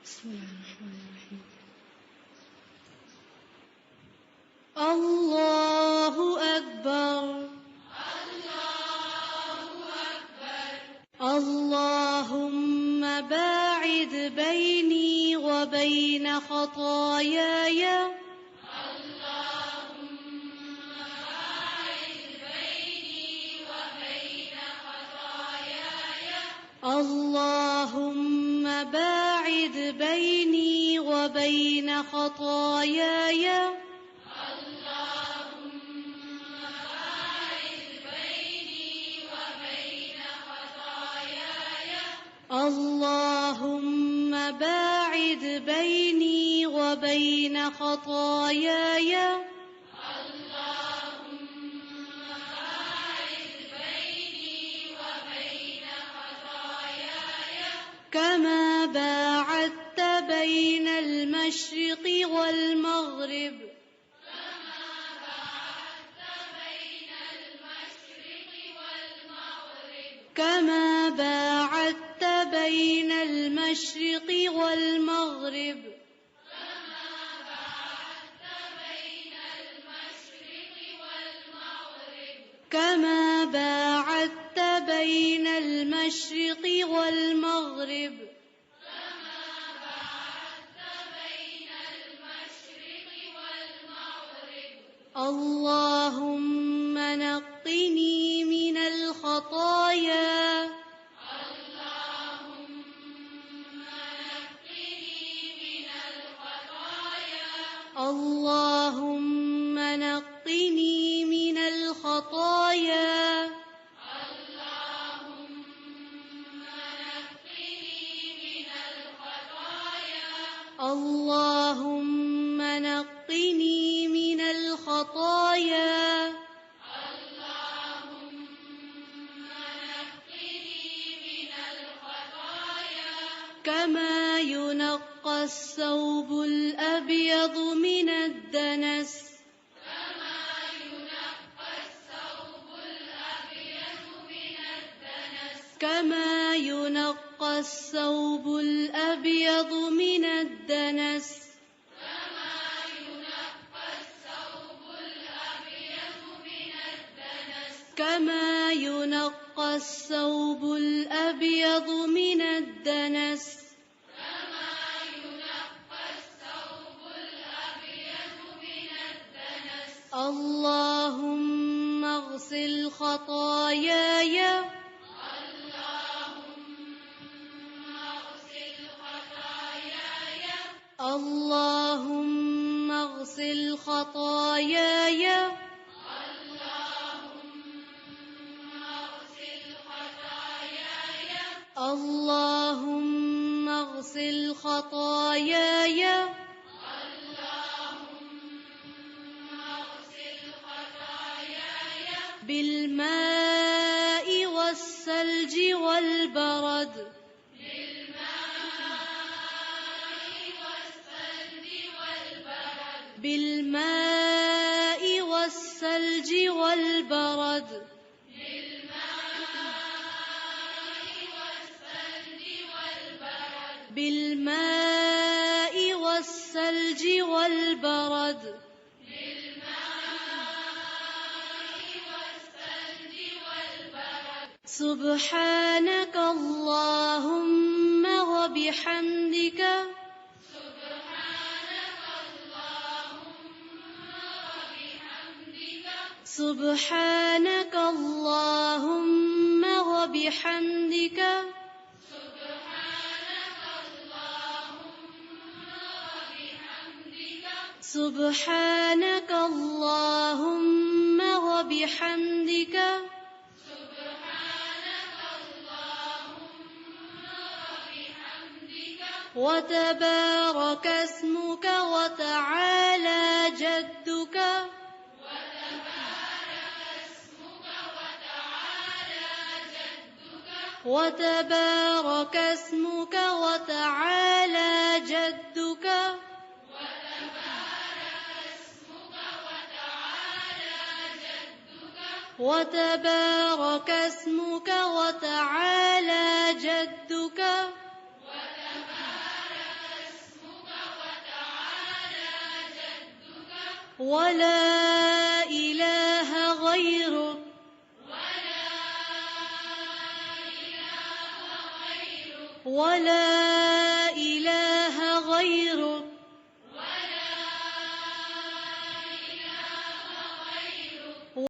بسم الله الرحمن الرحيم. الله أكبر الله أكبر. اللهم باعد بيني وبين خطاياي. اللهم باعد بيني وبين خطاياي. اللهم باعد بيني وبين خطاياي. كما باعدت بين المشرق والمغرب. كما باعدت بين المشرق والمغرب. كما باعدت بين المشرق والمغرب. اللهم نقني من الخطايا. اللهم نقني من الخطايا. اللهم نقني من الخطايا. كما ينقى الثوب الأبيض من الدنس. كما ينقى الثوب الأبيض من الدنس. كما ينقى الثوب الأبيض من الدنس. اللهم اغسل خطاياي. اللهم اغسل خطاياي. اللهم اغسل خطاياي. بالماء والثلج والبرد. بالماء والثلج والبرد. بالماء والثلج والبرد. سبحانك اللهم وبحمدك. سبحانك اللهم وبحمدك. سبحانك اللهم وبحمدك. وتبارك اسمك وتعالى جدك. وتبارك اسمك وتعالى جدك. وتبارك اسمك وتعالى جدك. ولا إله غيرك ولا إله غيرك